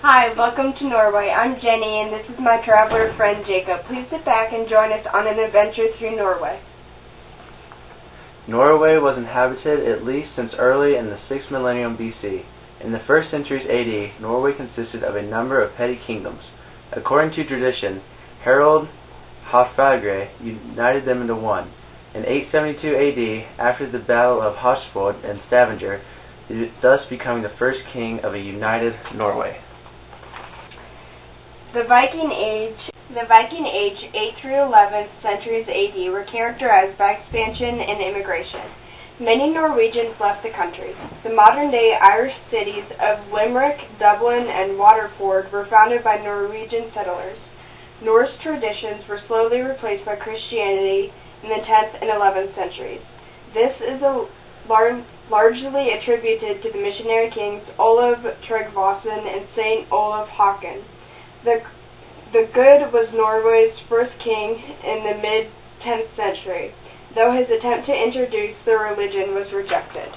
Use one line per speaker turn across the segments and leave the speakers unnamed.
Hi, welcome to Norway. I'm Jenny, and this is my traveler friend Jacob. Please sit back and join us on an adventure through Norway.
Norway was inhabited at least since early in the 6th millennium BC. In the 1st centuries AD, Norway consisted of a number of petty kingdoms. According to tradition, Harald Hårfagre united them into one. In 872 AD, after the Battle of Hosfjord and Stavanger, thus becoming the first king of a united Norway.
The Viking Age, 8th through 11th centuries AD, were characterized by expansion and immigration. Many Norwegians left the country. The modern-day Irish cities of Limerick, Dublin, and Waterford were founded by Norwegian settlers. Norse traditions were slowly replaced by Christianity in the 10th and 11th centuries. This is largely attributed to the missionary kings Olav Tryggvason and Saint Olaf Håkon. The Good was Norway's first king in the mid-10th century, though his attempt to introduce the religion was rejected.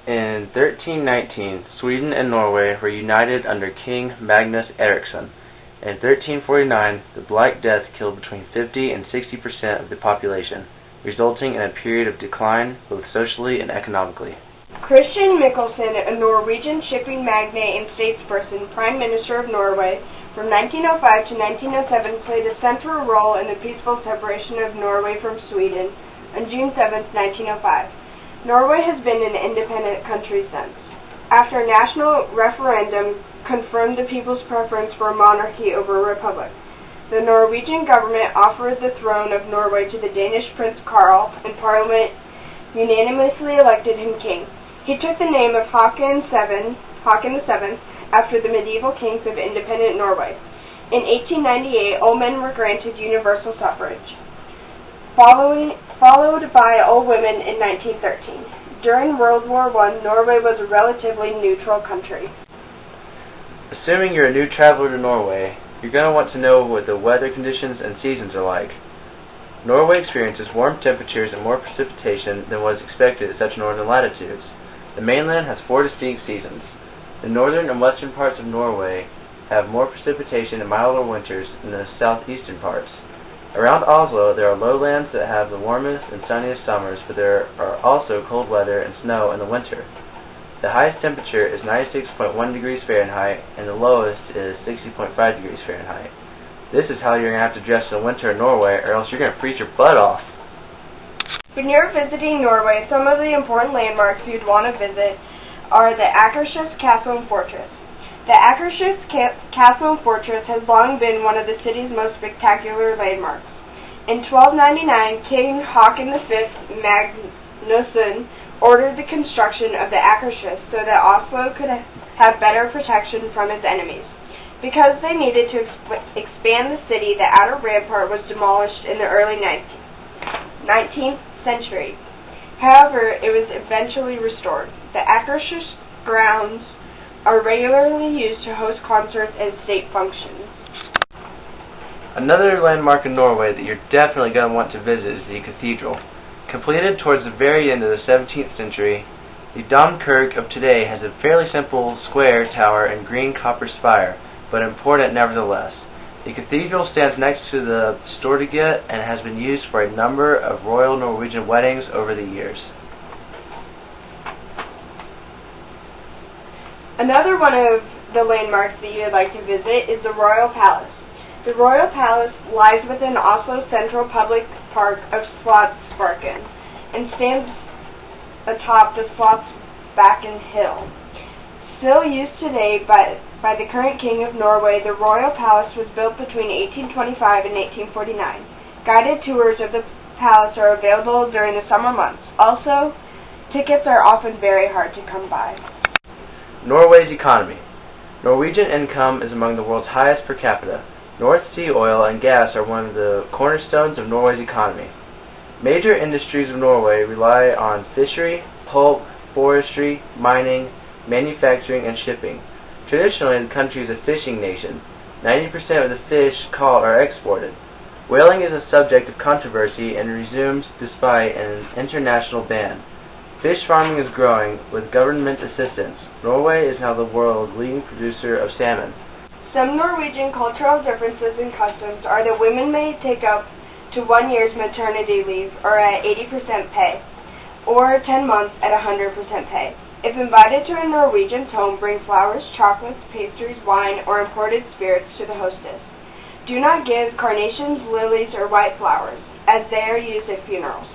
In 1319, Sweden and Norway were united under King Magnus Eriksson. In 1349, the Black Death killed between 50 and 60% of the population, resulting in a period of decline both socially and economically.
Christian Michelsen, a Norwegian shipping magnate and statesperson, Prime Minister of Norway, from 1905 to 1907, played a central role in the peaceful separation of Norway from Sweden on June 7, 1905. Norway has been an independent country since. After a national referendum confirmed the people's preference for a monarchy over a republic, the Norwegian government offered the throne of Norway to the Danish Prince Karl, and Parliament unanimously elected him king. He took the name of Håkon VII after the medieval kings of independent Norway. In 1898, all men were granted universal suffrage, followed by all women in 1913. During World War I, Norway was a relatively neutral country.
Assuming you're a new traveler to Norway, you're going to want to know what the weather conditions and seasons are like. Norway experiences warm temperatures and more precipitation than was expected at such northern latitudes. The mainland has 4 distinct seasons. The northern and western parts of Norway have more precipitation and milder winters than the southeastern parts. Around Oslo, there are lowlands that have the warmest and sunniest summers, but there are also cold weather and snow in the winter. The highest temperature is 96.1 degrees Fahrenheit, and the lowest is 60.5 degrees Fahrenheit. This is how you're going to have to dress in the winter in Norway, or else you're going to freeze your butt off.
When you're visiting Norway, some of the important landmarks you'd want to visit are the Akershus Castle and Fortress. The Akershus Castle and Fortress has long been one of the city's most spectacular landmarks. In 1299, King Håkon V Magnusson ordered the construction of the Akershus so that Oslo could have better protection from its enemies. Because they needed to expand the city, the outer rampart was demolished in the early 19th century. However, it was eventually restored. The Akershus grounds are regularly used to host concerts and state functions.
Another landmark in Norway that you're definitely going to want to visit is the cathedral. Completed towards the very end of the 17th century, the Domkirke of today has a fairly simple square tower and green copper spire, but important nevertheless. The cathedral stands next to the Stortinget and has been used for a number of royal Norwegian weddings over the years.
Another one of the landmarks that you'd like to visit is the Royal Palace. The Royal Palace lies within Oslo's central public park of Slottsparken and stands atop the Slottsbakken Hill. Still used today by the current King of Norway, the Royal Palace was built between 1825 and 1849. Guided tours of the palace are available during the summer months. Also, tickets are often very hard to come by.
Norway's economy. Norwegian income is among the world's highest per capita. North Sea oil and gas are one of the cornerstones of Norway's economy. Major industries of Norway rely on fishery, pulp, forestry, mining, manufacturing, and shipping. Traditionally, the country is a fishing nation. 90% of the fish caught are exported. Whaling is a subject of controversy and resumes despite an international ban. Fish farming is growing with government assistance. Norway is now the world's leading producer of salmon.
Some Norwegian cultural differences and customs are that women may take up to 1 year's maternity leave or at 80% pay, or 10 months at 100% pay. If invited to a Norwegian's home, bring flowers, chocolates, pastries, wine, or imported spirits to the hostess. Do not give carnations, lilies, or white flowers, as they are used at funerals.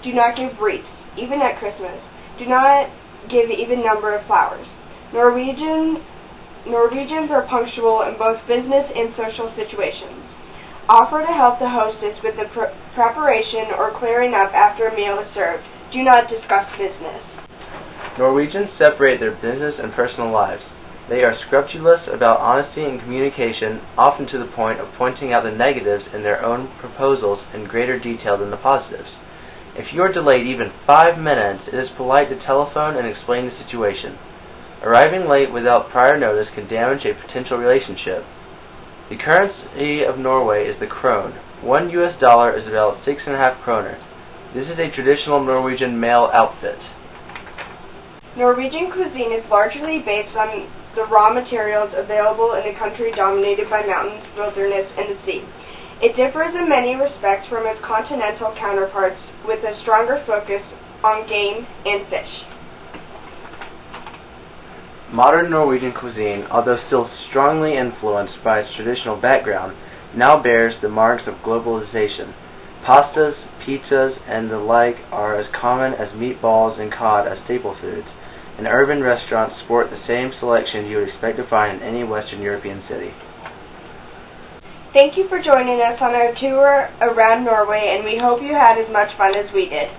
Do not give wreaths, even at Christmas. Do not give even number of flowers. Norwegians are punctual in both business and social situations. Offer to help the hostess with the preparation or clearing up after a meal is served. Do not discuss business.
Norwegians separate their business and personal lives. They are scrupulous about honesty and communication, often to the point of pointing out the negatives in their own proposals in greater detail than the positives. If you are delayed even 5 minutes, it is polite to telephone and explain the situation. Arriving late without prior notice can damage a potential relationship. The currency of Norway is the krone. $1 is about 6.5 kroner. This is a traditional Norwegian male outfit.
Norwegian cuisine is largely based on the raw materials available in a country dominated by mountains, wilderness, and the sea. It differs in many respects from its continental counterparts, with a stronger focus on game and fish.
Modern Norwegian cuisine, although still strongly influenced by its traditional background, now bears the marks of globalization. Pastas, pizzas, and the like are as common as meatballs and cod as staple foods, and urban restaurants sport the same selection you would expect to find in any Western European city.
Thank you for joining us on our tour around Norway, and we hope you had as much fun as we did.